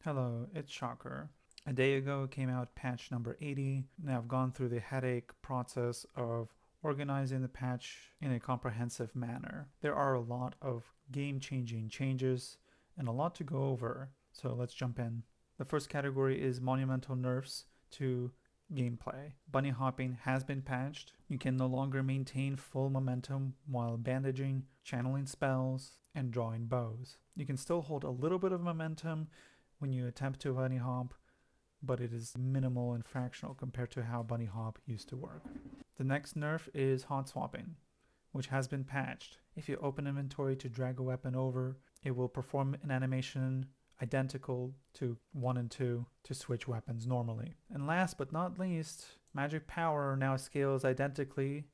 Hello, it's Shocker. A day ago came out patch number 80. Now I've gone through the headache process of organizing the patch in a comprehensive manner. There are a lot of game-changing changes and a lot to go over, so let's jump in. The first category is monumental nerfs to gameplay. Bunny hopping has been patched. You can no longer maintain full momentum while bandaging, channeling spells, and drawing bows. You can still hold a little bit of momentum when you attempt to bunny hop, but it is minimal and fractional compared to how bunny hop used to work. The next nerf is hot swapping, which has been patched. If you open inventory to drag a weapon over, it will perform an animation identical to 1 and 2 to switch weapons normally. And last but not least, magic power now scales identically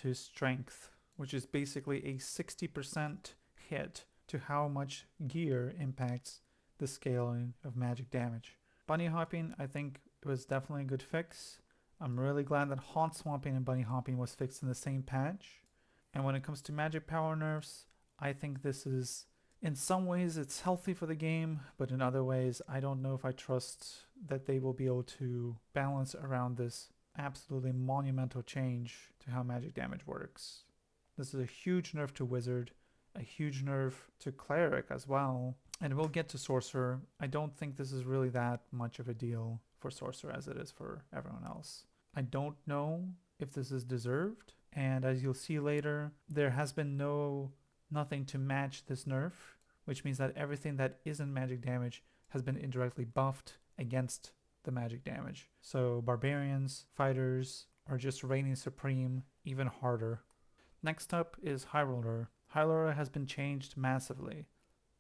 to strength, which is basically a 60% hit to how much gear impacts the scaling of magic damage. Bunny hopping, I think, was definitely a good fix. I'm really glad that hot swapping and bunny hopping was fixed in the same patch. And when it comes to magic power nerfs, I think this is, in some ways, it's healthy for the game, but in other ways, I don't know if I trust that they will be able to balance around this absolutely monumental change to how magic damage works. This is a huge nerf to Wizard, a huge nerf to Cleric as well, and we'll get to Sorcerer. I don't think this is really that much of a deal for Sorcerer as it is for everyone else. I don't know if this is deserved, and as you'll see later, there has been nothing to match this nerf, which means that everything that isn't magic damage has been indirectly buffed against the magic damage. So barbarians, fighters are just reigning supreme even harder. Next up is High Roller. High Roller has been changed massively.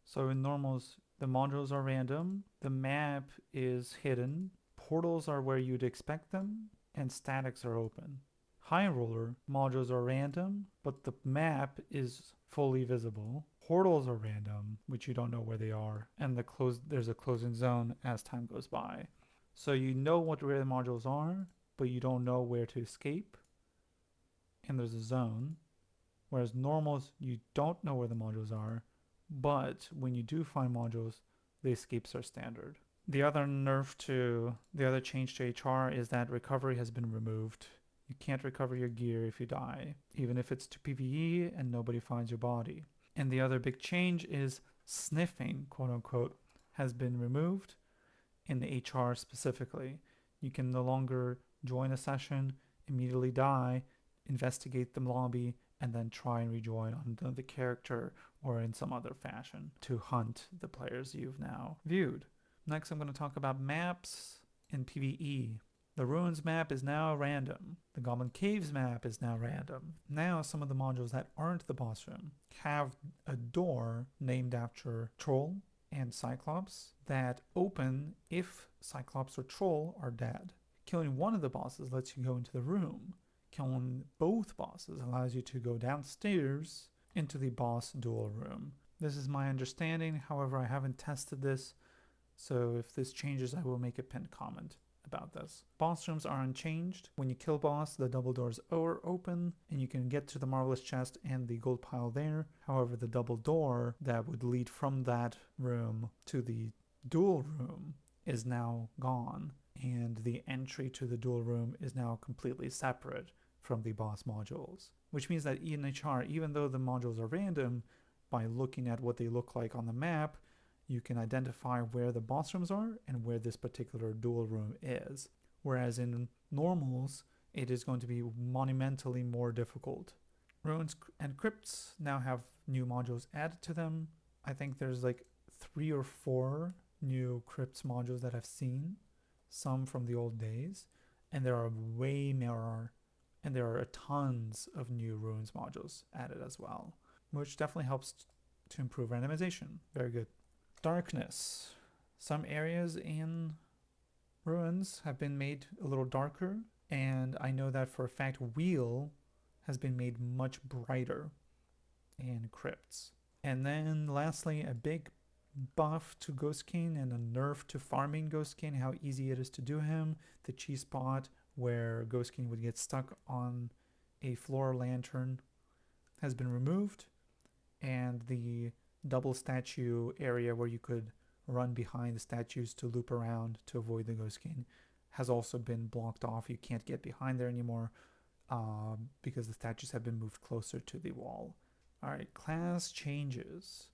So in normals, the modules are random, the map is hidden, portals are where you'd expect them, and statics are open. High Roller modules are random, but the map is fully visible. Portals are random, which you don't know where they are, and there's a closing zone as time goes by. So you know where the modules are, but you don't know where to escape, and there's a zone. Whereas normals, you don't know where the modules are, but when you do find modules, the escapes are standard. The other change to HR is that recovery has been removed. You can't recover your gear if you die, even if it's to PvE and nobody finds your body. And the other big change is sniffing, quote unquote, has been removed in the HR specifically. You can no longer join a session, immediately die, investigate the lobby, and then try and rejoin on the character or in some other fashion to hunt the players you've now viewed. Next, I'm going to talk about maps in PvE. The Ruins map is now random. The Goblin Caves map is now random. Now some of the modules that aren't the boss room have a door named after Troll and Cyclops that open if Cyclops or Troll are dead. Killing one of the bosses lets you go into the room. Killing both bosses allows you to go downstairs into the boss duel room. This is my understanding, however I haven't tested this, so if this changes I will make a pinned comment about this. Boss rooms are unchanged. When you kill boss, the double doors are open and you can get to the Marvelous Chest and the gold pile there. However, the double door that would lead from that room to the duel room is now gone, and the entry to the duel room is now completely separate from the boss modules, which means that in HR, even though the modules are random, by looking at what they look like on the map, you can identify where the boss rooms are and where this particular duel room is. Whereas in normals, it is going to be monumentally more difficult. Ruins and crypts now have new modules added to them. I think there's like 3 or 4 new crypts modules that I've seen, some from the old days, and there are way more, and there are tons of new Ruins modules added as well, which definitely helps to improve randomization. Very good. Darkness. Some areas in Ruins have been made a little darker, and I know that for a fact Wheel has been made much brighter in crypts. And then lastly, a big buff to Ghost King and a nerf to farming Ghost King, how easy it is to do him. The cheese spot where Ghost King would get stuck on a floor lantern has been removed, and the double statue area where you could run behind the statues to loop around to avoid the Ghost King has also been blocked off. You can't get behind there anymore because the statues have been moved closer to the wall. Alright, class changes.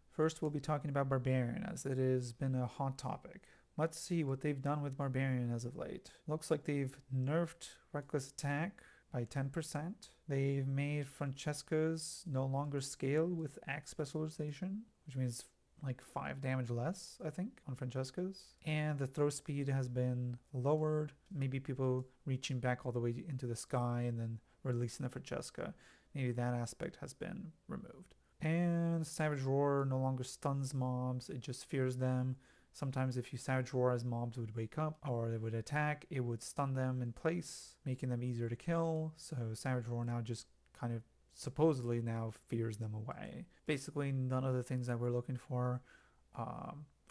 First, we'll be talking about Barbarian, as it has been a hot topic. Let's see what they've done with Barbarian as of late. Looks like they've nerfed Reckless Attack by 10%. They've made Francesca's no longer scale with Axe Specialization, which means like 5 damage less, I think, on Francesca's. And the throw speed has been lowered. Maybe people reaching back all the way into the sky and then releasing the Francesca. Maybe that aspect has been removed. And Savage Roar no longer stuns mobs, it just fears them. Sometimes if you Savage Roar as mobs would wake up or they would attack, it would stun them in place, making them easier to kill. So Savage Roar now just kind of supposedly now fears them away. Basically none of the things that we're looking for.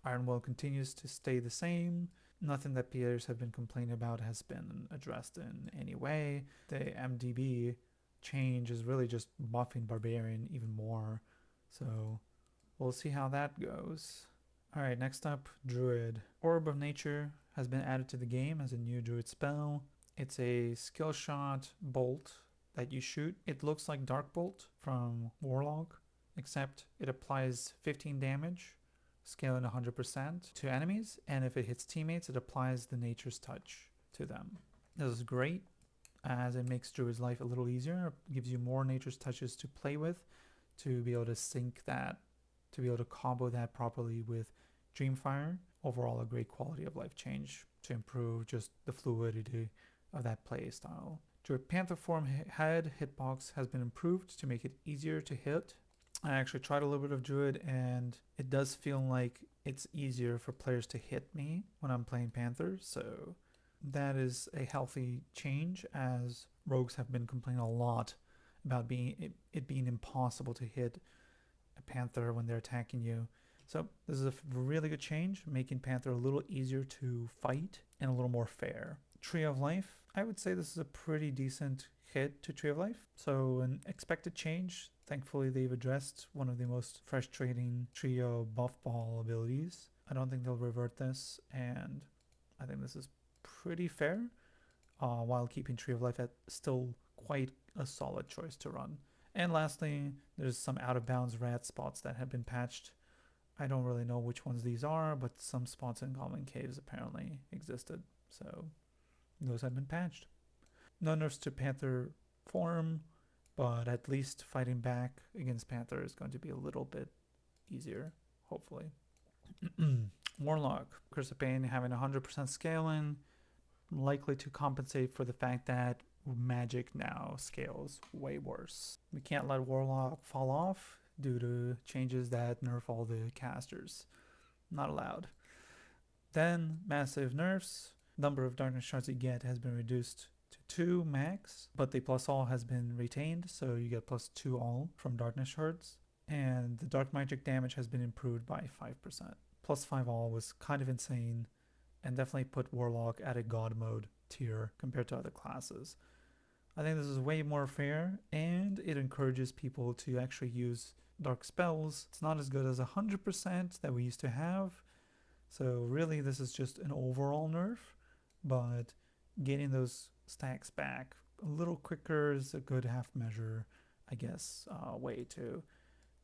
Iron Will continues to stay the same. Nothing that players have been complaining about has been addressed in any way. The MDB change is really just buffing Barbarian even more. So we'll see how that goes. Alright, next up, Druid. Orb of Nature has been added to the game as a new Druid spell. It's a skill shot bolt that you shoot. It looks like Dark Bolt from Warlock, except it applies 15 damage, scaling 100% to enemies, and if it hits teammates, it applies the Nature's Touch to them. This is great, as it makes Druid's life a little easier, gives you more Nature's Touches to play with, to be able to sync that, to be able to combo that properly with Dreamfire. Overall, a great quality of life change to improve just the fluidity of that play style. Druid Panther form head hitbox has been improved to make it easier to hit. I actually tried a little bit of Druid and it does feel like it's easier for players to hit me when I'm playing Panther, so that is a healthy change, as rogues have been complaining a lot about it being impossible to hit a Panther when they're attacking you. So this is a really good change, making Panther a little easier to fight and a little more fair. Tree of Life, I would say this is a pretty decent hit to Tree of Life. So an expected change. Thankfully they've addressed one of the most frustrating trio buff ball abilities. I don't think they'll revert this, and I think this is pretty fair, while keeping Tree of Life at still quite a solid choice to run. And lastly, there's some out of bounds rat spots that have been patched. I don't really know which ones these are, but some spots in Goblin Caves apparently existed, so those have been patched. No nerfs to Panther form, but at least fighting back against Panther is going to be a little bit easier, hopefully. Warlock, Curse of Pain having 100% scaling, likely to compensate for the fact that magic now scales way worse. We can't let Warlock fall off due to changes that nerf all the casters. Not allowed. Then massive nerfs. Number of darkness shards you get has been reduced to 2 max, but the plus all has been retained, so you get plus 2 all from darkness shards. And the dark magic damage has been improved by 5%. Plus 5 all was kind of insane, and definitely put Warlock at a god mode tier compared to other classes. I think this is way more fair, and it encourages people to actually use dark spells. It's not as good as 100% that we used to have, so really this is just an overall nerf, but getting those stacks back a little quicker is a good half measure, I guess, way to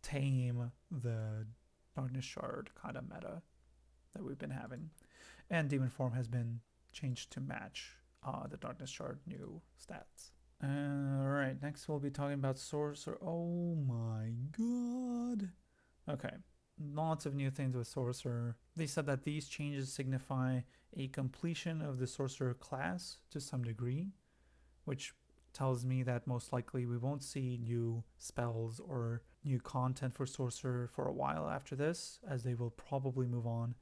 tame the darkness shard kind of meta that we've been having. And demon form has been changed to match the darkness shard new stats. Alright, next we'll be talking about Sorcerer. Oh my god. Okay, lots of new things with Sorcerer. They said that these changes signify a completion of the Sorcerer class to some degree, which tells me that most likely we won't see new spells or new content for Sorcerer for a while after this, as they will probably move on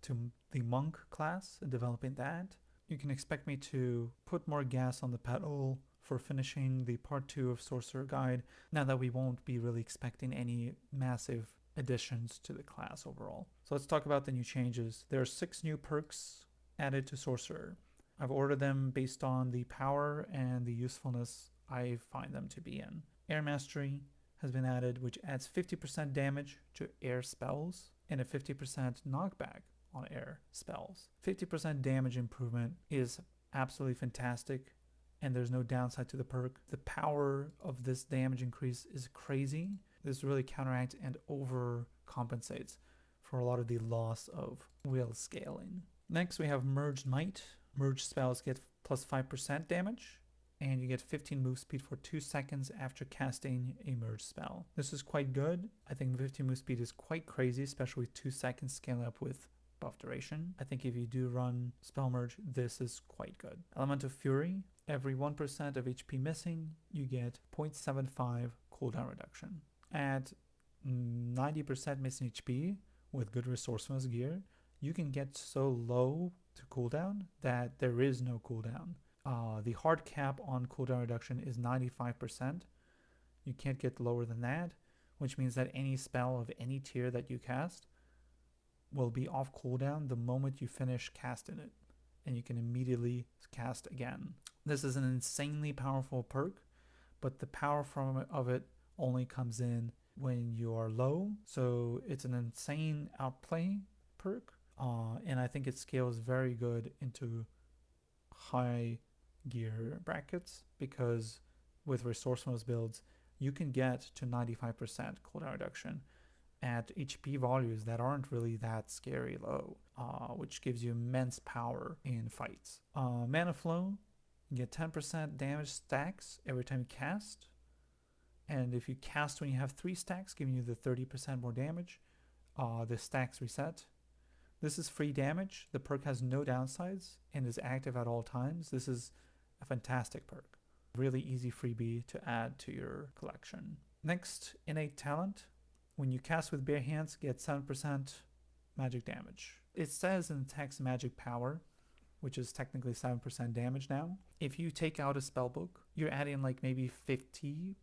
to the Monk class and developing that. You can expect me to put more gas on the pedal for finishing the part 2 of Sorcerer Guide, now that we won't be really expecting any massive additions to the class overall. So let's talk about the new changes. There are 6 new perks added to Sorcerer. I've ordered them based on the power and the usefulness I find them to be in. Air Mastery has been added, which adds 50% damage to air spells. and a 50% knockback on air spells. 50% damage improvement is absolutely fantastic, and there's no downside to the perk. The power of this damage increase is crazy. This really counteracts and overcompensates for a lot of the loss of will scaling. Next, we have Merged Might. Merged spells get plus 5% damage, and you get 15 move speed for 2 seconds after casting a merge spell. This is quite good. I think 15 move speed is quite crazy, especially with 2 seconds scaling up with buff duration. I think if you do run spell merge, this is quite good. Elemental Fury. Every 1% of HP missing, you get 0.75 cooldown reduction. At 90% missing HP with good resourcefulness gear, you can get so low to cooldown that there is no cooldown. The hard cap on cooldown reduction is 95%. You can't get lower than that, which means that any spell of any tier that you cast will be off cooldown the moment you finish casting it, and you can immediately cast again. This is an insanely powerful perk, but the power of it only comes in when you are low, so it's an insane outplay perk, and I think it scales very good into high gear brackets, because with resourcefulness builds you can get to 95% cooldown reduction at HP values that aren't really that scary low, which gives you immense power in fights. Mana Flow, you get 10% damage stacks every time you cast, and if you cast when you have 3 stacks, giving you the 30% more damage, the stacks reset. This is free damage. The perk has no downsides and is active at all times. This is a fantastic perk. Really easy freebie to add to your collection. Next, Innate Talent. When you cast with bare hands, get 7% magic damage. It says in the text magic power, which is technically 7% damage now. If you take out a spellbook, you're adding like maybe 50%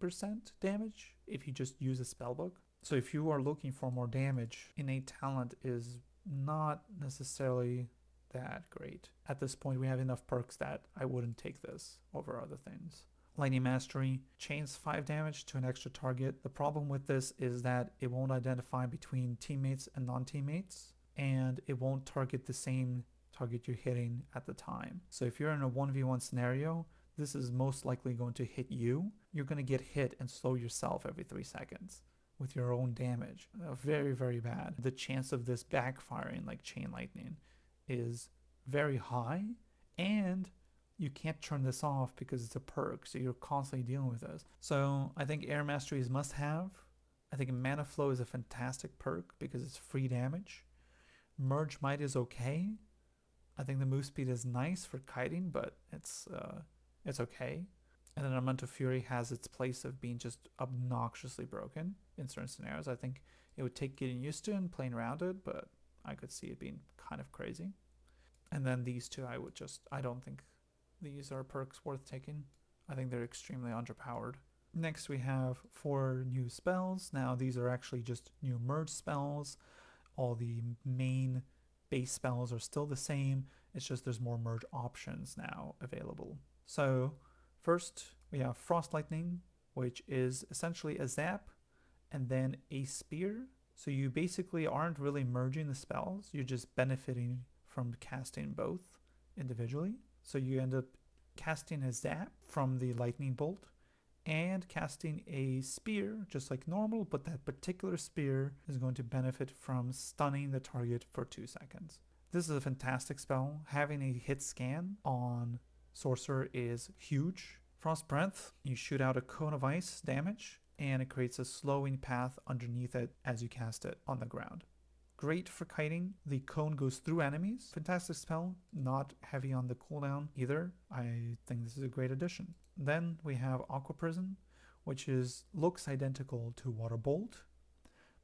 damage if you just use a spellbook. So if you are looking for more damage, Innate Talent is not necessarily that great. At this point, we have enough perks that I wouldn't take this over other things. Lightning Mastery chains 5 damage to an extra target. The problem with this is that it won't identify between teammates and non-teammates, and it won't target the same target you're hitting at the time. So if you're in a 1v1 scenario, this is most likely going to hit you. You're going to get hit and slow yourself every 3 seconds with your own damage. Very, very bad. The chance of this backfiring like Chain Lightning is very high, and you can't turn this off because it's a perk, so you're constantly dealing with this. So I think Air Mastery is must have. I think Mana Flow is a fantastic perk because it's free damage. Merge Might is okay. I think the move speed is nice for kiting, but it's okay. And then Elemental Fury has its place of being just obnoxiously broken in certain scenarios. I think it would take getting used to and playing around it, but I could see it being kind of crazy. And then these two, I don't think these are perks worth taking. I think they're extremely underpowered. Next we have 4 new spells. Now these are actually just new merge spells. All the main base spells are still the same. It's just there's more merge options now available. So first we have Frost Lightning, which is essentially a zap and then a spear. So you basically aren't really merging the spells. You're just benefiting from casting both individually. So you end up casting a zap from the lightning bolt and casting a spear just like normal, but that particular spear is going to benefit from stunning the target for 2 seconds. This is a fantastic spell. Having a hit scan on Sorcerer is huge. Frost Breath, you shoot out a cone of ice damage and it creates a slowing path underneath it as you cast it on the ground. Great for kiting. The cone goes through enemies. Fantastic spell. Not heavy on the cooldown either. I think this is a great addition. Then we have Aqua Prison, which looks identical to Water Bolt,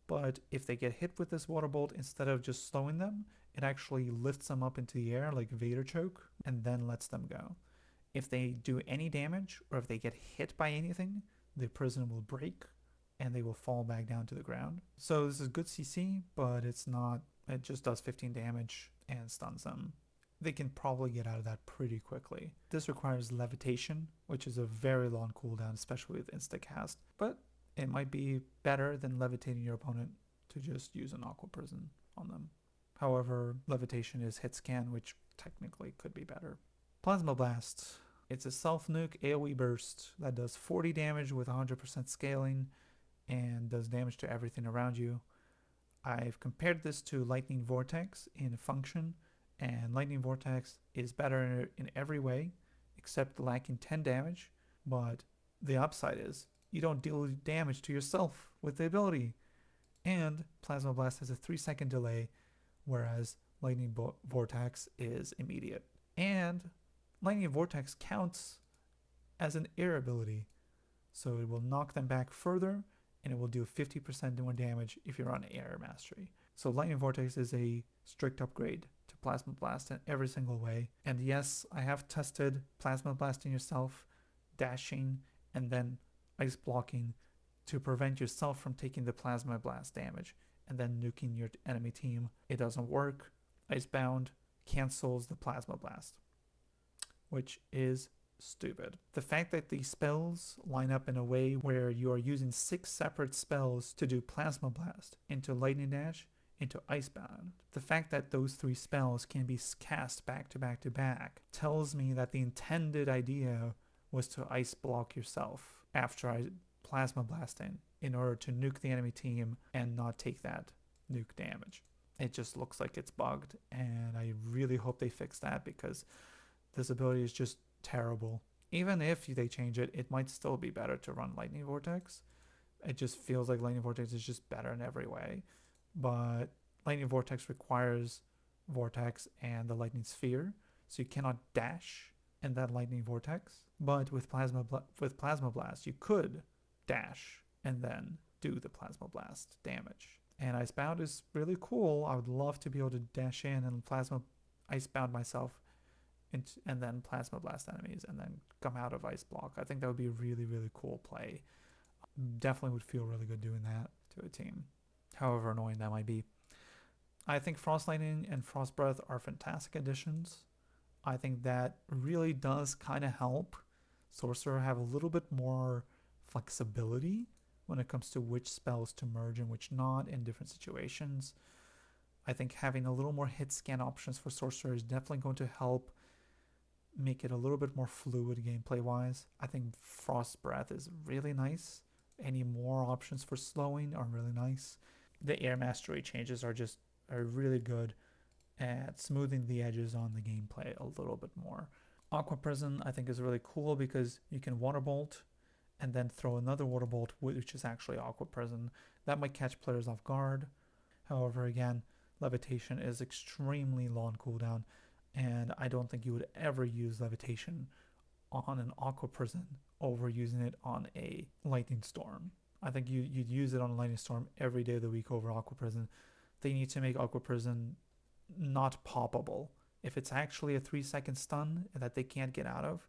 but if they get hit with this Water Bolt, instead of just slowing them, it actually lifts them up into the air like Vader Choke and then lets them go. If they do any damage or if they get hit by anything, the prison will break and they will fall back down to the ground. So this is good CC, but it just does 15 damage and stuns them. They can probably get out of that pretty quickly. This requires Levitation, which is a very long cooldown, especially with instacast, but it might be better than levitating your opponent to just use an Aqua Prison on them. However, Levitation is hit scan, which technically could be better. Plasma Blast. It's a self-nuke AoE burst that does 40 damage with 100% scaling and does damage to everything around you. I've compared this to Lightning Vortex in function, and Lightning Vortex is better in every way except lacking 10 damage, but the upside is you don't deal damage to yourself with the ability. And Plasma Blast has a 3-second delay, whereas Lightning Vortex is immediate. And Lightning Vortex counts as an air ability, so it will knock them back further, and it will do 50% more damage if you're on air mastery. So Lightning Vortex is a strict upgrade to Plasma Blast in every single way. And yes, I have tested Plasma Blasting yourself, dashing, and then ice blocking to prevent yourself from taking the Plasma Blast damage and then nuking your enemy team. It doesn't work. Icebound cancels the Plasma Blast, which is stupid. The fact that these spells line up in a way where you are using 6 separate spells to do Plasma Blast, into Lightning Dash, into Icebound. The fact that those 3 spells can be cast back to back to back tells me that the intended idea was to ice block yourself after Plasma Blasting in order to nuke the enemy team and not take that nuke damage. It just looks like it's bugged, and I really hope they fix that because this ability is just terrible. Even if they change it, it might still be better to run Lightning Vortex. It just feels like Lightning Vortex is just better in every way. But Lightning Vortex requires Vortex and the Lightning Sphere, so you cannot dash in that Lightning Vortex. But with Plasma Blast, you could dash and then do the Plasma Blast damage. And Icebound is really cool. I would love to be able to dash in and Icebound myself and then Plasma Blast enemies and then come out of Ice Block. I think that would be a really, really cool play. Definitely would feel really good doing that to a team, however annoying that might be. I think Frost Lightning and Frost Breath are fantastic additions. I think that really does kind of help Sorcerer have a little bit more flexibility when it comes to which spells to merge and which not in different situations. I think having a little more hit scan options for Sorcerer is definitely going to help make it a little bit more fluid gameplay wise. I think Frost Breath is really nice. Any more options for slowing are really nice. The air mastery changes are really good at smoothing the edges on the gameplay a little bit more. Aqua Prison I think is really cool because you can Water Bolt and then throw another Water Bolt, which is actually Aqua Prison. That might catch players off guard. However, again, Levitation is extremely long cooldown, and I don't think you would ever use Levitation on an Aqua Prison over using it on a Lightning Storm. I think you'd use it on a Lightning Storm every day of the week over Aqua Prison. They need to make Aqua Prison not poppable. If it's actually a 3-second stun that they can't get out of,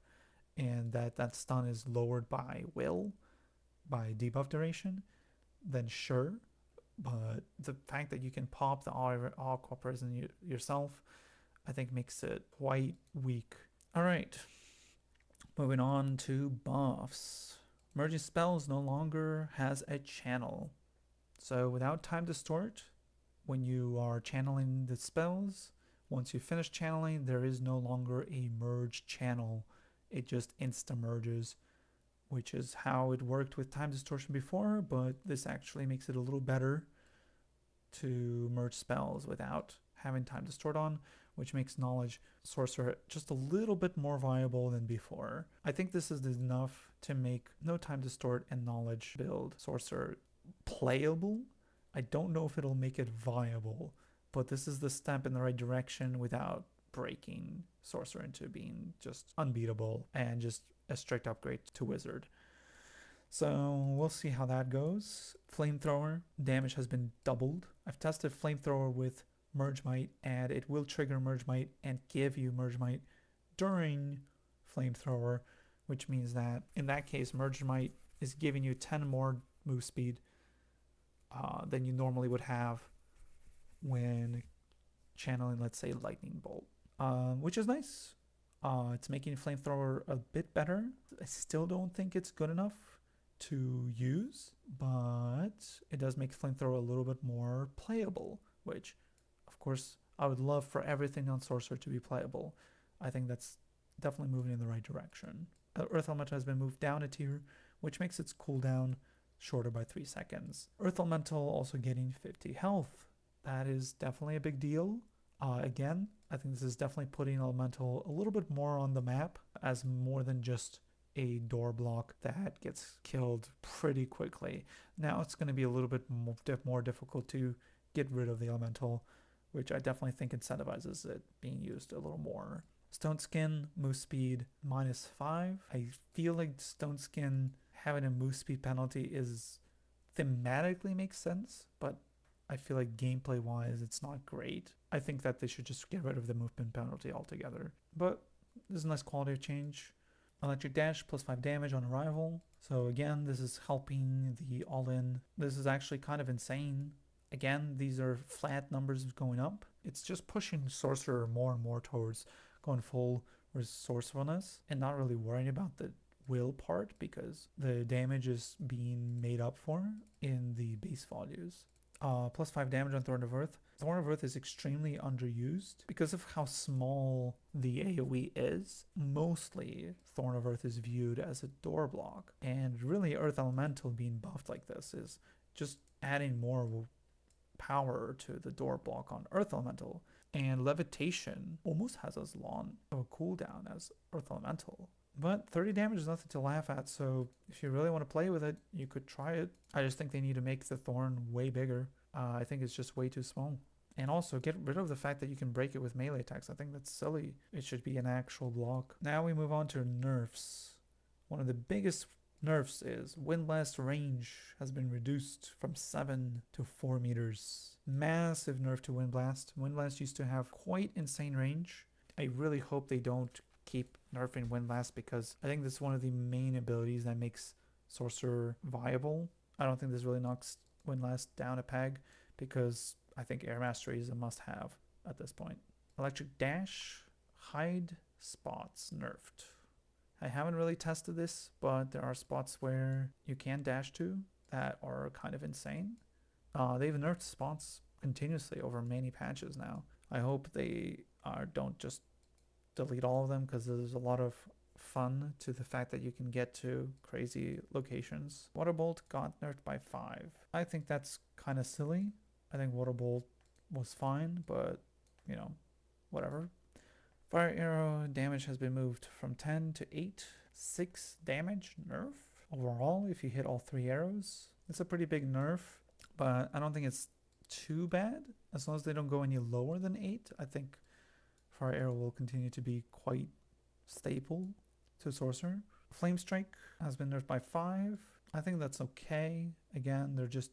and that stun is lowered by debuff duration, then sure. But the fact that you can pop the Aqua Prison yourself, I think makes it quite weak. Alright, moving on to buffs. Merging spells no longer has a channel. So without time distort, when you are channeling the spells, once you finish channeling, there is no longer a merge channel. It just insta-merges, which is how it worked with time distortion before, but this actually makes it a little better to merge spells without having time distort on, which makes Knowledge Sorcerer just a little bit more viable than before. I think this is enough to make no time distort and Knowledge Build Sorcerer playable. I don't know if it'll make it viable, but this is the step in the right direction without breaking Sorcerer into being just unbeatable and just a strict upgrade to Wizard. So we'll see how that goes. Flamethrower damage has been doubled. I've tested Flamethrower with Merge Might, and it will trigger Merge Might and give you Merge Might during Flamethrower, which means that in that case, Merge Might is giving you 10 more move speed than you normally would have when channeling, let's say, Lightning Bolt, which is nice. It's making Flamethrower a bit better. I still don't think it's good enough to use, but it does make Flamethrower a little bit more playable, which, of course, I would love for everything on Sorcerer to be playable. I think that's definitely moving in the right direction. Earth Elemental has been moved down a tier, which makes its cooldown shorter by 3 seconds. Earth Elemental also getting 50 health. That is definitely a big deal. Again, I think this is definitely putting Elemental a little bit more on the map as more than just a door block that gets killed pretty quickly. Now it's going to be a little bit more difficult to get rid of the Elemental, which I definitely think incentivizes it being used a little more. Stone Skin, move speed, -5. I feel like Stone Skin having a move speed penalty is thematically makes sense, but I feel like gameplay wise it's not great. I think that they should just get rid of the movement penalty altogether. But this is a nice quality of change. Electric Dash, +5 damage on arrival. So again, this is helping the all-in. This is actually kind of insane. Again, these are flat numbers going up. It's just pushing Sorcerer more and more towards going full resourcefulness and not really worrying about the will part because the damage is being made up for in the base values. +5 damage on Thorn of Earth. Thorn of Earth is extremely underused because of how small the AoE is. Mostly Thorn of Earth is viewed as a door block, and really Earth Elemental being buffed like this is just adding more power to the door block on Earth Elemental. And Levitation almost has as long of a cooldown as Earth Elemental. But 30 damage is nothing to laugh at, so if you really want to play with it, you could try it. I just think they need to make the Thorn way bigger. I think it's just way too small. And also get rid of the fact that you can break it with melee attacks. I think that's silly. It should be an actual block. Now we move on to nerfs. One of the biggest nerfs is Windblast range has been reduced from 7 to 4 meters. Massive nerf to Windblast. Windblast used to have quite insane range. I really hope they don't keep nerfing Windblast because I think this is one of the main abilities that makes Sorcerer viable. I don't think this really knocks Windblast down a peg because I think Air Mastery is a must-have at this point. Electric Dash, hide spots nerfed. I haven't really tested this, but there are spots where you can dash to that are kind of insane. They've nerfed spots continuously over many patches now. I hope they don't just delete all of them because there's a lot of fun to the fact that you can get to crazy locations. Waterbolt got nerfed by 5. I think that's kind of silly. I think Waterbolt was fine, but you know, whatever. Fire Arrow damage has been moved from 10 to 8. 6 damage nerf overall if you hit all 3 arrows. It's a pretty big nerf, but I don't think it's too bad as long as they don't go any lower than 8. I think Fire Arrow will continue to be quite staple to Sorcerer. Flame Strike has been nerfed by 5. I think that's okay. Again, they're just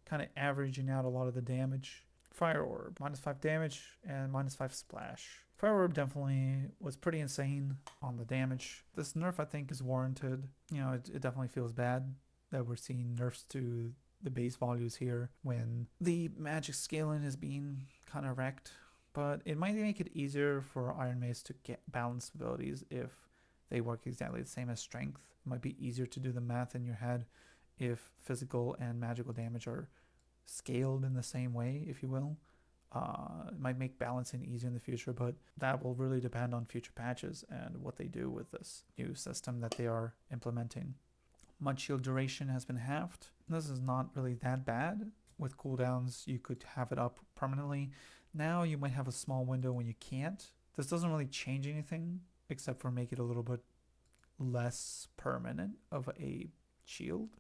kind of averaging out a lot of the damage. Fire Orb, -5 damage and -5 splash. Fire Orb definitely was pretty insane on the damage. This nerf I think is warranted. You know, it definitely feels bad that we're seeing nerfs to the base values here when the magic scaling is being kind of wrecked. But it might make it easier for Iron Mace to get balanced abilities if they work exactly the same as strength. It might be easier to do the math in your head if physical and magical damage are scaled in the same way, if you will. It might make balancing easier in the future, but that will really depend on future patches and what they do with this new system that they are implementing. Mud Shield duration has been halved. This is not really that bad. With cooldowns, you could have it up permanently. Now you might have a small window when you can't. This doesn't really change anything except for make it a little bit less permanent of a shield.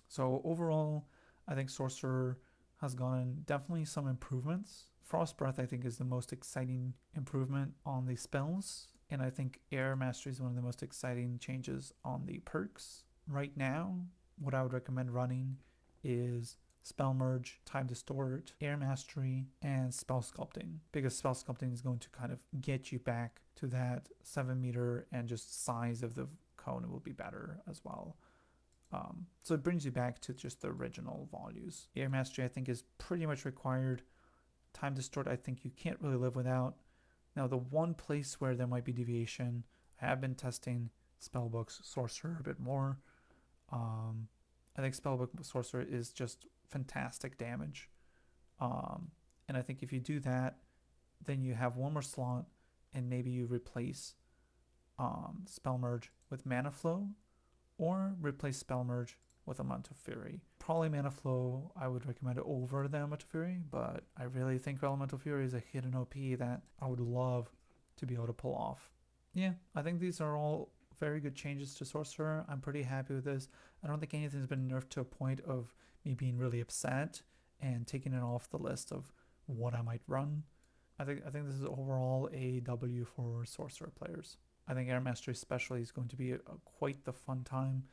So overall, I think Sorcerer has gotten definitely some improvements. Frost Breath I think is the most exciting improvement on the spells, and I think Air Mastery is one of the most exciting changes on the perks. Right now, what I would recommend running is Spell Merge, Time Distort, Air Mastery, and Spell Sculpting, because Spell Sculpting is going to kind of get you back to that 7 meter, and just size of the cone will be better as well. So it brings you back to just the original values. Air Mastery I think is pretty much required. Time Distort I think you can't really live without. Now the one place where there might be deviation, I have been testing Spellbook's Sorcerer a bit more. I think Spellbook Sorcerer is just fantastic damage. And I think if you do that, then you have one more slot, and maybe you replace Spell Merge with Mana Flow, or replace Spell Merge with Elemental Fury. Probably Mana Flow I would recommend over the Elemental Fury, but I really think Elemental Fury is a hidden OP that I would love to be able to pull off. Yeah, I think these are all very good changes to Sorcerer. I'm pretty happy with this. I don't think anything's been nerfed to a point of me being really upset and taking it off the list of what I might run. I think this is overall a W for Sorcerer players. I think Air Mastery especially is going to be quite the fun time.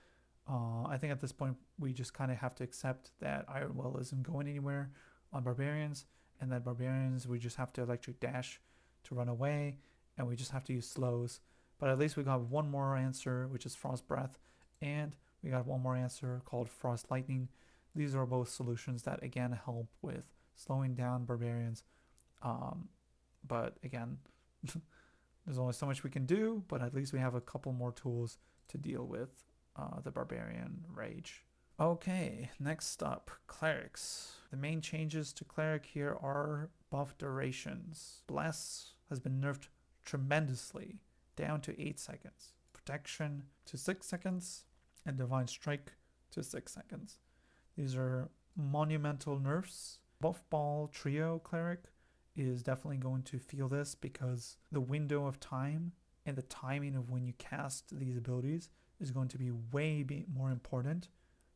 I think at this point we just kind of have to accept that Iron Will isn't going anywhere on Barbarians, and that Barbarians we just have to Electric Dash to run away, and we just have to use slows. But at least we got one more answer, which is Frost Breath, and we got one more answer called Frost Lightning. These are both solutions that again help with slowing down Barbarians. But again, there's only so much we can do, but at least we have a couple more tools to deal with the Barbarian Rage. Okay, next up, Clerics. The main changes to Cleric here are buff durations. Bless has been nerfed tremendously, down to 8 seconds. Protection to 6 seconds, and Divine Strike to 6 seconds. These are monumental nerfs. Buff Ball Trio Cleric is definitely going to feel this because the window of time and the timing of when you cast these abilities is going to be way more important.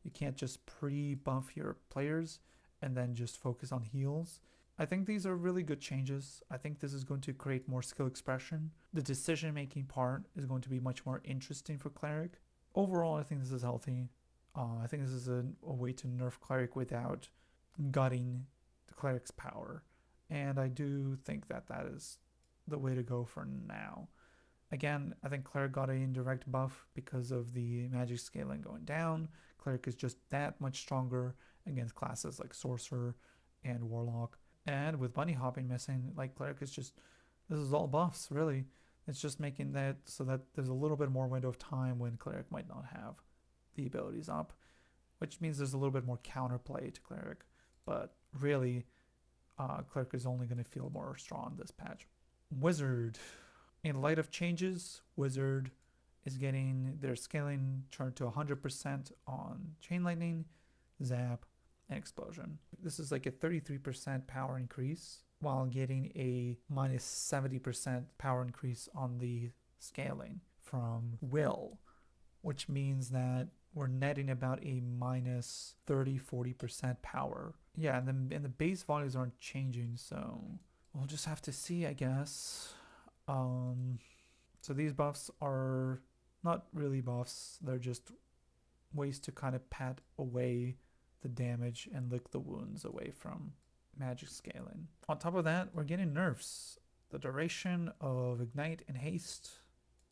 You can't just pre-buff your players and then just focus on heals. I think these are really good changes. I think this is going to create more skill expression. The decision-making part is going to be much more interesting for Cleric. Overall, I think this is healthy. I think this is a way to nerf Cleric without gutting the Cleric's power. And I do think that that is the way to go for now. Again, I think Cleric got an indirect buff because of the magic scaling going down. Cleric is just that much stronger against classes like Sorcerer and Warlock. And with Bunny Hopping missing, like Cleric is just, this is all buffs, really. It's just making that so that there's a little bit more window of time when Cleric might not have the abilities up, which means there's a little bit more counterplay to Cleric. But really, Cleric is only going to feel more strong this patch. Wizard. In light of changes, Wizard is getting their scaling turned to 100% on Chain Lightning, Zap, and Explosion. This is like a 33% power increase while getting a minus 70% power increase on the scaling from Will, which means that we're netting about a minus 30-40% power. Yeah, and the base values aren't changing, so we'll just have to see, I guess. So these buffs are not really buffs, they're just ways to kind of pat away the damage and lick the wounds away from magic scaling. On top of that, we're getting nerfs. The duration of Ignite and Haste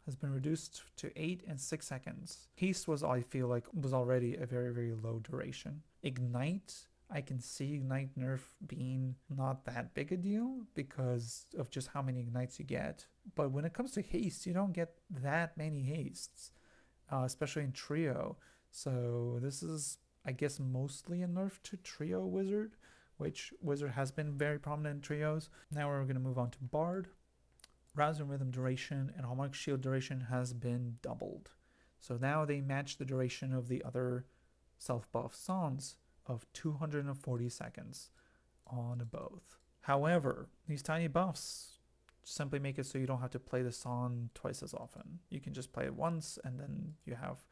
has been reduced to 8 and 6 seconds. Haste was, I feel like, was already a very, very low duration. Ignite, I can see Ignite nerf being not that big a deal because of just how many Ignites you get. But when it comes to Haste, you don't get that many Hastes, especially in Trio. So this is, I guess, mostly a nerf to Trio Wizard, which Wizard has been very prominent in Trios. Now we're going to move on to Bard. Rousing Rhythm duration and Harmonic Shield duration has been doubled. So now they match the duration of the other self-buff songs of 240 seconds on both. However, these tiny buffs simply make it so you don't have to play the song twice as often. You can just play it once and then you have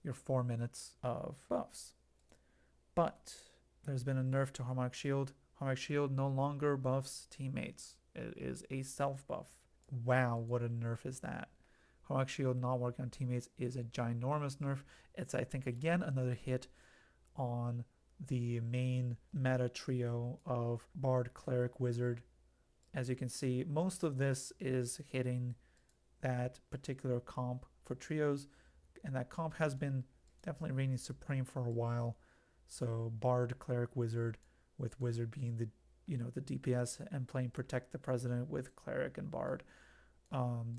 your 4 minutes of buffs. But there's been a nerf to Harmonic Shield. Harmonic Shield no longer buffs teammates. It is a self-buff. Wow, what a nerf is that. Harmonic Shield not working on teammates is a ginormous nerf. It's, I think, again, another hit on the main meta trio of Bard, Cleric, Wizard. As you can see, most of this is hitting that particular comp for trios, and that comp has been definitely reigning supreme for a while. So Bard, Cleric, Wizard, with Wizard being the the DPS and playing Protect the President with Cleric and Bard.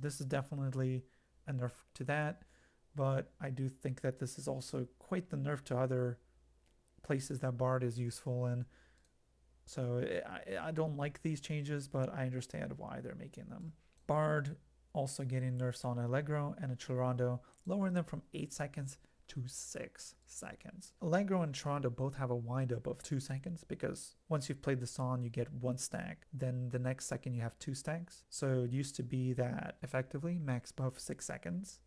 This is definitely a nerf to that. but I do think that this is also quite the nerf to other places that Bard is useful in. So I don't like these changes, but I understand why they're making them. Bard also getting nerfs on Allegro and Chirando, lowering them from 8 seconds to 6 seconds. Allegro and Chirando both have a windup of 2 seconds because once you've played the song, you get 1 stack. Then the next second you have 2 stacks. So it used to be that effectively max buff 6 seconds.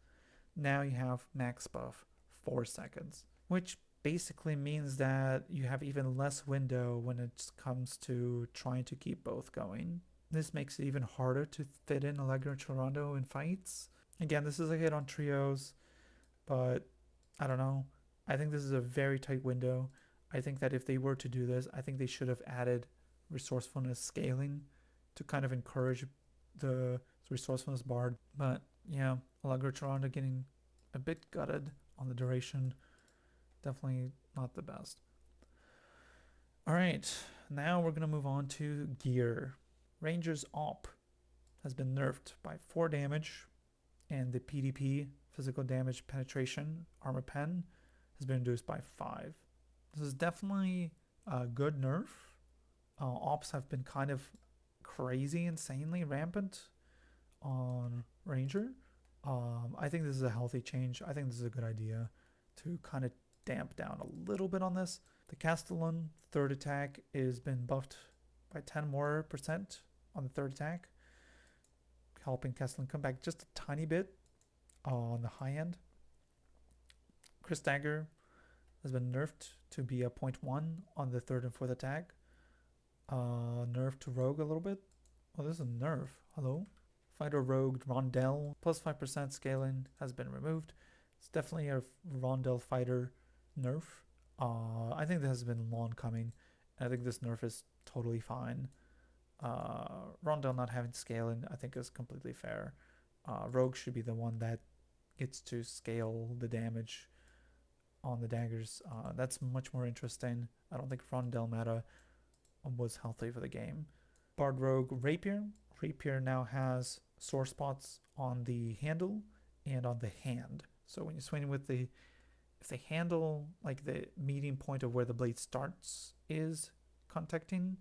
Now you have max buff 4 seconds, which basically means that you have even less window when it comes to trying to keep both going. This makes it even harder to fit in Allegro and Chirando in fights. Again, this is a hit on trios, but I don't know. I think this is a very tight window. I think that if they were to do this, I think they should have added resourcefulness scaling to kind of encourage the resourcefulness Bard. But yeah, Allegro Chirando getting a bit gutted on the duration. Definitely not the best. All right, now we're going to move on to gear. Ranger's Op has been nerfed by 4 damage, and the PDP, physical damage penetration, armor pen, has been reduced by 5. This is definitely a good nerf. Ops have been kind of crazy, insanely rampant on Ranger. I think this is a healthy change. I think this is a good idea to kind of damp down a little bit on this. The Castellan third attack is been buffed by 10% more on the third attack, helping Castellan come back just a tiny bit on the high end. Chris Dagger has been nerfed to be a 0.1 on the third and fourth attack. Nerf to Rogue a little bit. Oh, this is a nerf. Hello? Fighter Rogue Rondell plus 5% scaling has been removed. It's definitely a Rondell fighter nerf. I think this has been long coming. I think this nerf is totally fine. Rondell not having scaling, I think, is completely fair. Rogue should be the one that gets to scale the damage on the daggers. That's much more interesting. I don't think Rondell meta was healthy for the game. Bard Rogue Rapier. Rapier now has sore spots on the handle and on the hand. So when you're swinging with the, if the handle, like the meeting point of where the blade starts, is contacting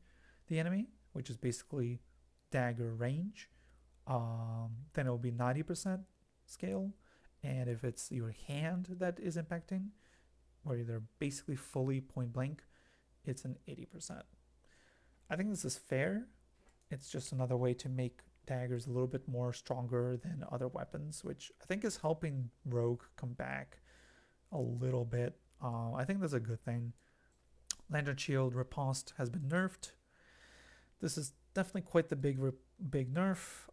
the enemy, which is basically dagger range, then it will be 90% scale. And if it's your hand that is impacting, where they're basically fully point blank, it's an 80%. I think this is fair. It's just another way to make daggers a little bit more stronger than other weapons, which I think is helping Rogue come back a little bit. I think that's a good thing. Lantern Shield Riposte has been nerfed. This is definitely quite the big nerf.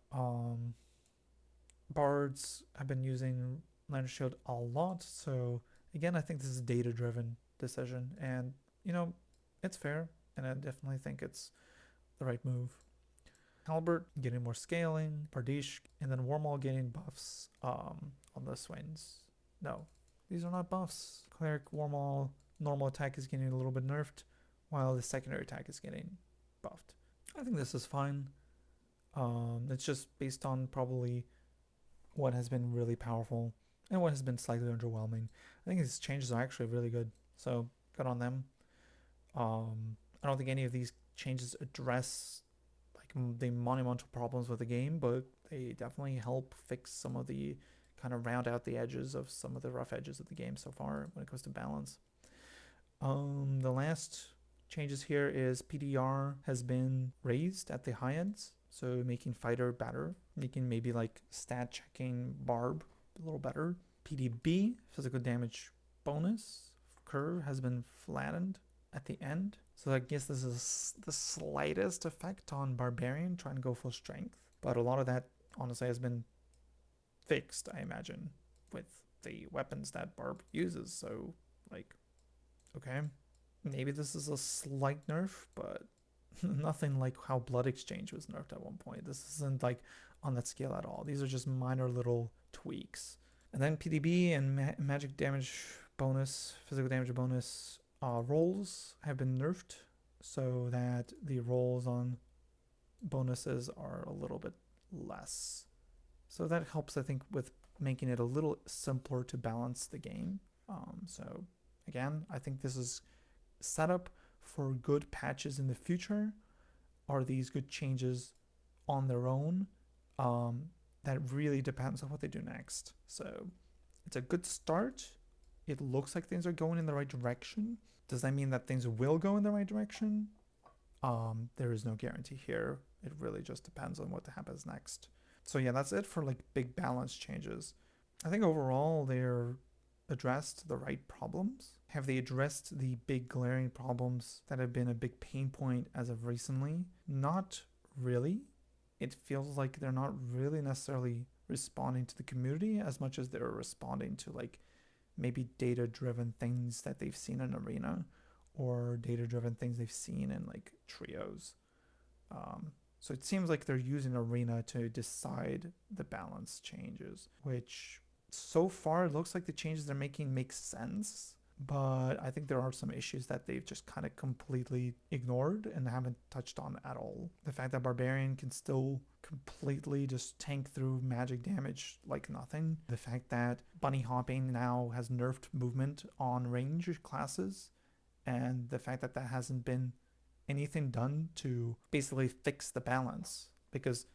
Bards have been using Lantern Shield a lot, so again, I think this is a data-driven decision, and you know, it's fair, and I definitely think it's the right move. Halbert getting more scaling, Pardish, and then Wormhole getting buffs on the swings. No, these are not buffs. Cleric, Wormhole, normal attack is getting a little bit nerfed, while the secondary attack is getting buffed. I think this is fine. It's just based on probably what has been really powerful and what has been slightly underwhelming. I think these changes are actually really good, so good on them. I don't think any of these changes address the monumental problems with the game, but they definitely help fix some of the kind of round out the edges of some of the rough edges of the game so far when it comes to balance. The last changes here is PDR has been raised at the high ends, so making fighter better, making maybe like stat checking Barb a little better. PDB, physical damage bonus curve, has been flattened at the end. So I guess this is the slightest effect on Barbarian trying to go full strength. But a lot of that, honestly, has been fixed, I imagine, with the weapons that Barb uses. So, like, okay, maybe this is a slight nerf, but nothing like how Blood Exchange was nerfed at one point. This isn't like on that scale at all. These are just minor little tweaks. And then PDB and magic damage bonus, physical damage bonus, rolls have been nerfed so that the rolls on bonuses are a little bit less. So that helps, I think, with making it a little simpler to balance the game. So again, I think this is set up for good patches in the future. Are these good changes on their own? That really depends on what they do next. So it's a good start. It looks like things are going in the right direction. Does that mean that things will go in the right direction? There is no guarantee here. It really just depends on what happens next. So yeah, that's it for like big balance changes. I think overall they're addressed the right problems. Have they addressed the big glaring problems that have been a big pain point as of recently? Not really. It feels like they're not really necessarily responding to the community as much as they're responding to like maybe data-driven things that they've seen in Arena or data-driven things they've seen in like trios. So it seems like they're using Arena to decide the balance changes, which so far it looks like the changes they're making make sense. But I think there are some issues that they've just kind of completely ignored and haven't touched on at all. The fact that Barbarian can still completely just tank through magic damage like nothing. The fact that bunny hopping now has nerfed movement on range classes. And the fact that that hasn't been anything done to basically fix the balance. Because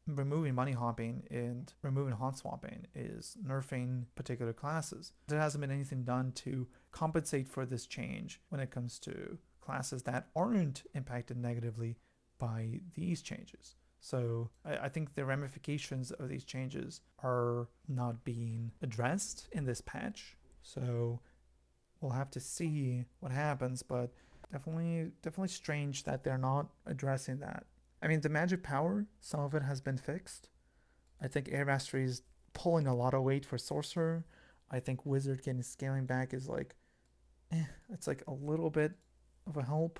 removing bunny hopping and removing haunt swapping is nerfing particular classes. There hasn't been anything done to compensate for this change when it comes to classes that aren't impacted negatively by these changes. So I think the ramifications of these changes are not being addressed in this patch. So we'll have to see what happens, but definitely strange that they're not addressing that. I mean, the magic power, some of it has been fixed. I think Air Mastery is pulling a lot of weight for Sorcerer. I think Wizard getting scaling back is like, it's like a little bit of a help.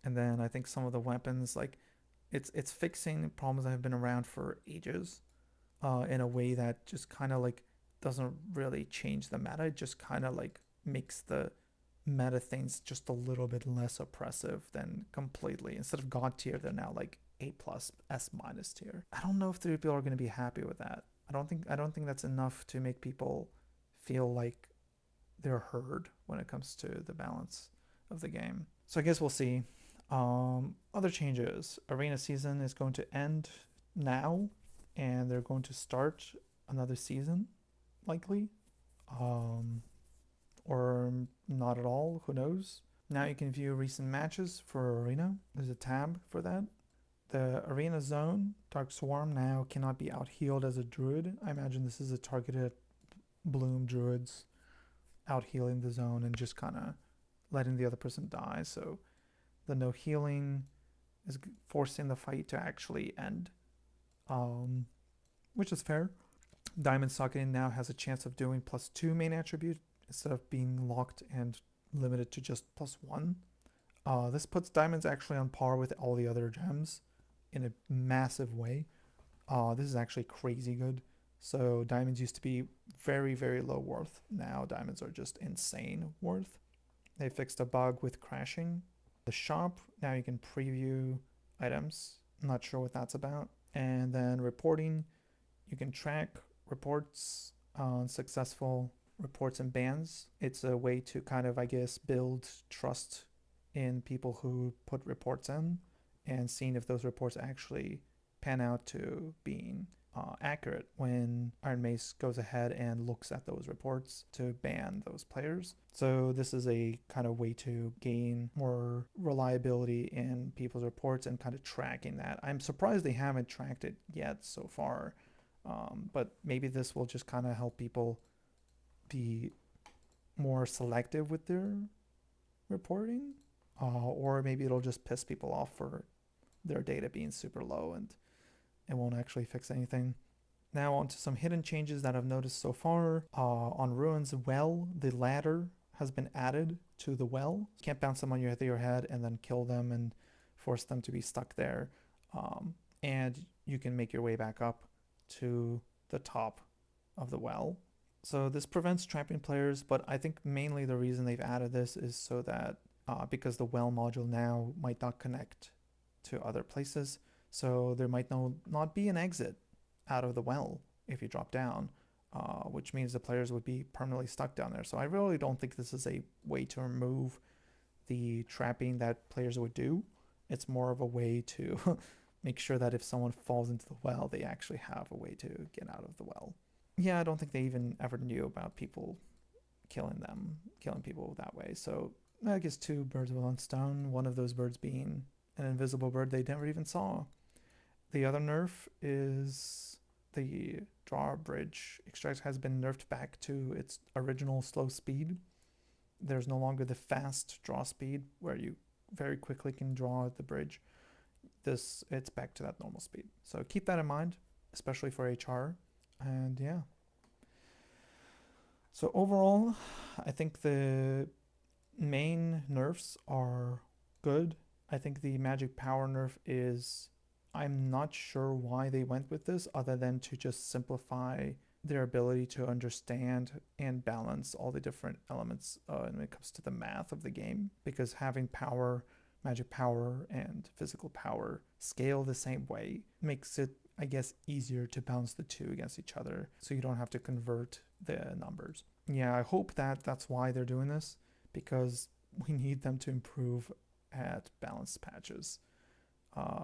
And then I think some of the weapons, like, it's fixing problems that have been around for ages in a way that just kind of like doesn't really change the meta. It just kind of like makes the meta things just a little bit less oppressive than completely. Instead of God tier, they're now like A+, S- tier. I don't know if the people are going to be happy with that. I don't think that's enough to make people feel like they're heard when it comes to the balance of the game. So I guess we'll see. Other changes. Arena season is going to end now, and they're going to start another season, likely. Or not at all, who knows. Now you can view recent matches for Arena. There's a tab for that. The Arena Zone, Dark Swarm, now cannot be out-healed as a Druid. I imagine this is a targeted Bloom Druids out-healing the zone and just kind of letting the other person die. So the no healing is forcing the fight to actually end, which is fair. Diamond Socketing now has a chance of doing +2 main attribute instead of being locked and limited to just +1. This puts diamonds actually on par with all the other gems in a massive way. This is actually crazy good. So diamonds used to be very, very low worth. Now diamonds are just insane worth. They fixed a bug with crashing. The shop, now you can preview items. I'm not sure what that's about. And then reporting, you can track reports on successful reports and bans. It's a way to kind of, I guess, build trust in people who put reports in and seeing if those reports actually pan out to being accurate when Iron Mace goes ahead and looks at those reports to ban those players. So this is a kind of way to gain more reliability in people's reports and kind of tracking that. I'm surprised they haven't tracked it yet so far, but maybe this will just kind of help people be more selective with their reporting, or maybe it'll just piss people off for their data being super low and it won't actually fix anything. Now on to some hidden changes that I've noticed so far. On Ruins Well, the ladder has been added to the well. You can't bounce them on your head and then kill them and force them to be stuck there. And you can make your way back up to the top of the well. So this prevents trapping players, but I think mainly the reason they've added this is so that because the well module now might not connect to other places, so there might not be an exit out of the well if you drop down. which means the players would be permanently stuck down there. So I really don't think this is a way to remove the trapping that players would do. It's more of a way to make sure that if someone falls into the well, they actually have a way to get out of the well. Yeah, I don't think they even ever knew about people killing people that way. So I guess two birds with one stone, one of those birds being an invisible bird they never even saw. The other nerf is the drawbridge extract has been nerfed back to its original slow speed. There's no longer the fast draw speed where you very quickly can draw the bridge. It's back to that normal speed. So keep that in mind, especially for HR. And yeah. So overall, I think the main nerfs are good. I think the magic power nerf is, I'm not sure why they went with this other than to just simplify their ability to understand and balance all the different elements when it comes to the math of the game, because having power, magic power and physical power scale the same way makes it, I guess, easier to balance the two against each other so you don't have to convert the numbers. Yeah, I hope that that's why they're doing this, because we need them to improve at balance patches.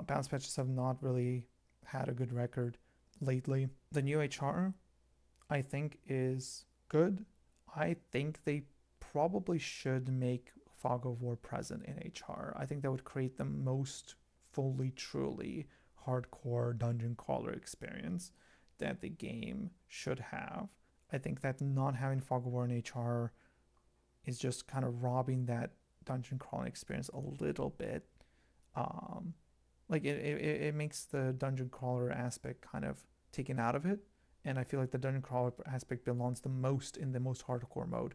Balance patches have not really had a good record lately. The new HR, I think, is good. I think they probably should make Fog of War present in HR. I think that would create the most fully, truly hardcore dungeon crawler experience that the game should have. I think that not having Fog of War in HR is just kind of robbing that dungeon crawling experience a little bit. Like it makes the dungeon crawler aspect kind of taken out of it, and I feel like the dungeon crawler aspect belongs the most in the most hardcore mode.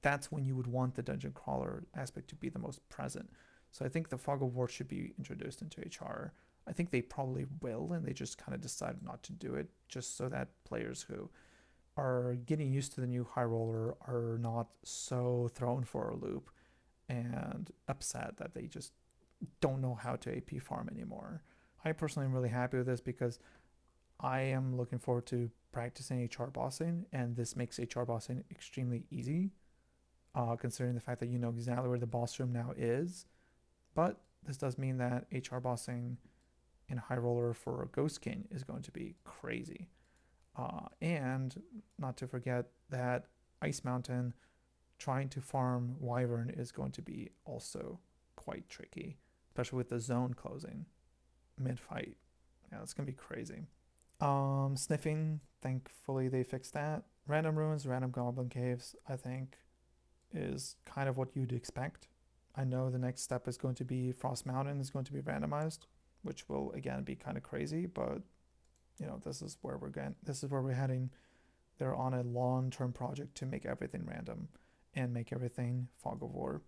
That's when you would want the dungeon crawler aspect to be the most present. So I think the Fog of War should be introduced into HR. I think they probably will, and they just kind of decided not to do it just so that players who are getting used to the new high roller are not so thrown for a loop and upset that they just don't know how to AP farm anymore. I personally am really happy with this because I am looking forward to practicing HR bossing, and this makes HR bossing extremely easy, considering the fact that you know exactly where the boss room now is. But this does mean that HR bossing in High Roller for Ghost King is going to be crazy. And not to forget that Ice Mountain trying to farm Wyvern is going to be also quite tricky, especially with the zone closing mid-fight. Yeah, it's going to be crazy. Sniffing, thankfully they fixed that. Random ruins, random goblin caves, I think is kind of what you'd expect. I know the next step is going to be Frost Mountain is going to be randomized, which will again be kind of crazy, but you know, this is where we're heading. They're on a long-term project to make everything random and make everything Fog of War.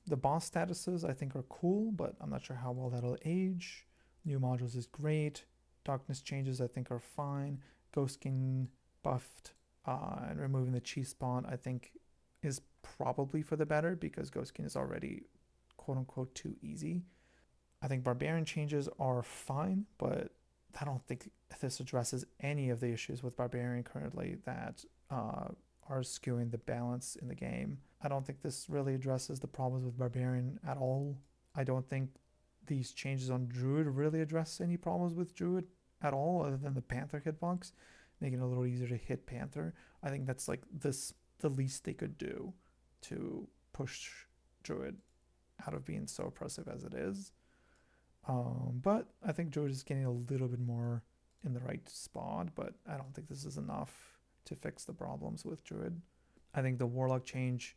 The boss statuses I think are cool, but I'm not sure how well that'll age. New modules is great. Darkness changes I think are fine. Ghost King buffed and removing the cheese spawn I think is probably for the better, because Ghost King is already quote unquote too easy. I think Barbarian changes are fine, but I don't think this addresses any of the issues with Barbarian currently that are skewing the balance in the game. I don't think this really addresses the problems with Barbarian at all. I don't think these changes on Druid really address any problems with Druid at all, other than the Panther hitbox, making it a little easier to hit Panther. I think that's like the least they could do to push Druid out of being so oppressive as it is. But I think Druid is getting a little bit more in the right spot, but I don't think this is enough to fix the problems with Druid. I think the Warlock change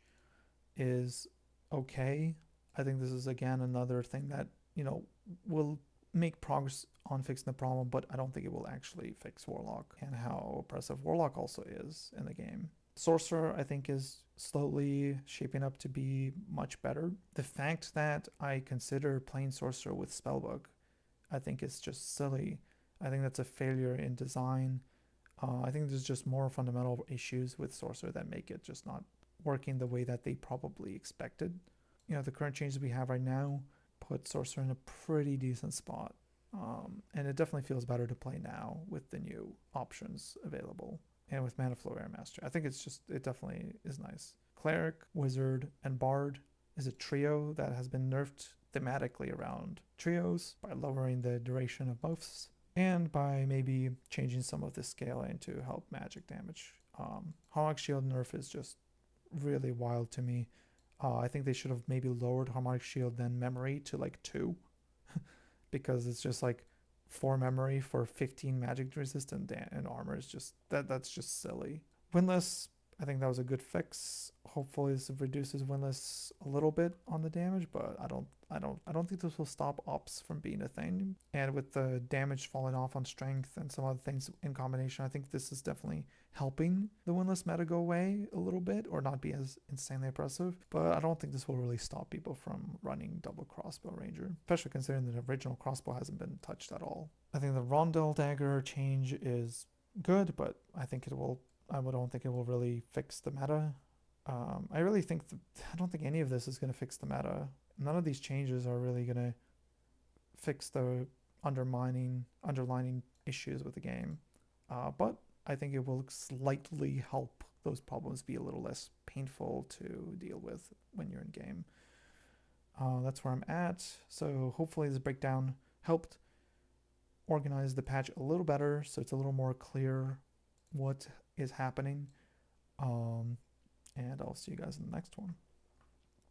is okay. I think this is again another thing that, you know, will make progress on fixing the problem, but I don't think it will actually fix Warlock and how oppressive Warlock also is in the game. Sorcerer, I think, is slowly shaping up to be much better. The fact that I consider playing Sorcerer with Spellbook, I think is just silly. I think that's a failure in design. I think there's just more fundamental issues with Sorcerer that make it just not working the way that they probably expected. You know, the current changes we have right now put Sorcerer in a pretty decent spot. And it definitely feels better to play now with the new options available and with Mana Flow Air Master. I think it definitely is nice. Cleric, Wizard, and Bard is a trio that has been nerfed thematically around trios by lowering the duration of buffs and by maybe changing some of the scaling to help magic damage. Harmonic Shield nerf is just really wild to me. I think they should have maybe lowered Harmonic Shield then Memory to like 2 because it's just like 4 memory for 15 magic resistant and armor is just that's just silly. Windless, I think that was a good fix. Hopefully this reduces Windless a little bit on the damage, but I don't think this will stop ops from being a thing. And with the damage falling off on strength and some other things in combination, I think this is definitely helping the Windless meta go away a little bit or not be as insanely oppressive. But I don't think this will really stop people from running double crossbow ranger, especially considering the original crossbow hasn't been touched at all. I think the Rondel dagger change is good, but I don't think it will really fix the meta. I really think I don't think any of this is going to fix the meta. None of these changes are really going to fix the underlining issues with the game. But I think it will slightly help those problems be a little less painful to deal with when you're in game. That's where I'm at. So hopefully this breakdown helped organize the patch a little better so it's a little more clear what is happening. And I'll see you guys in the next one.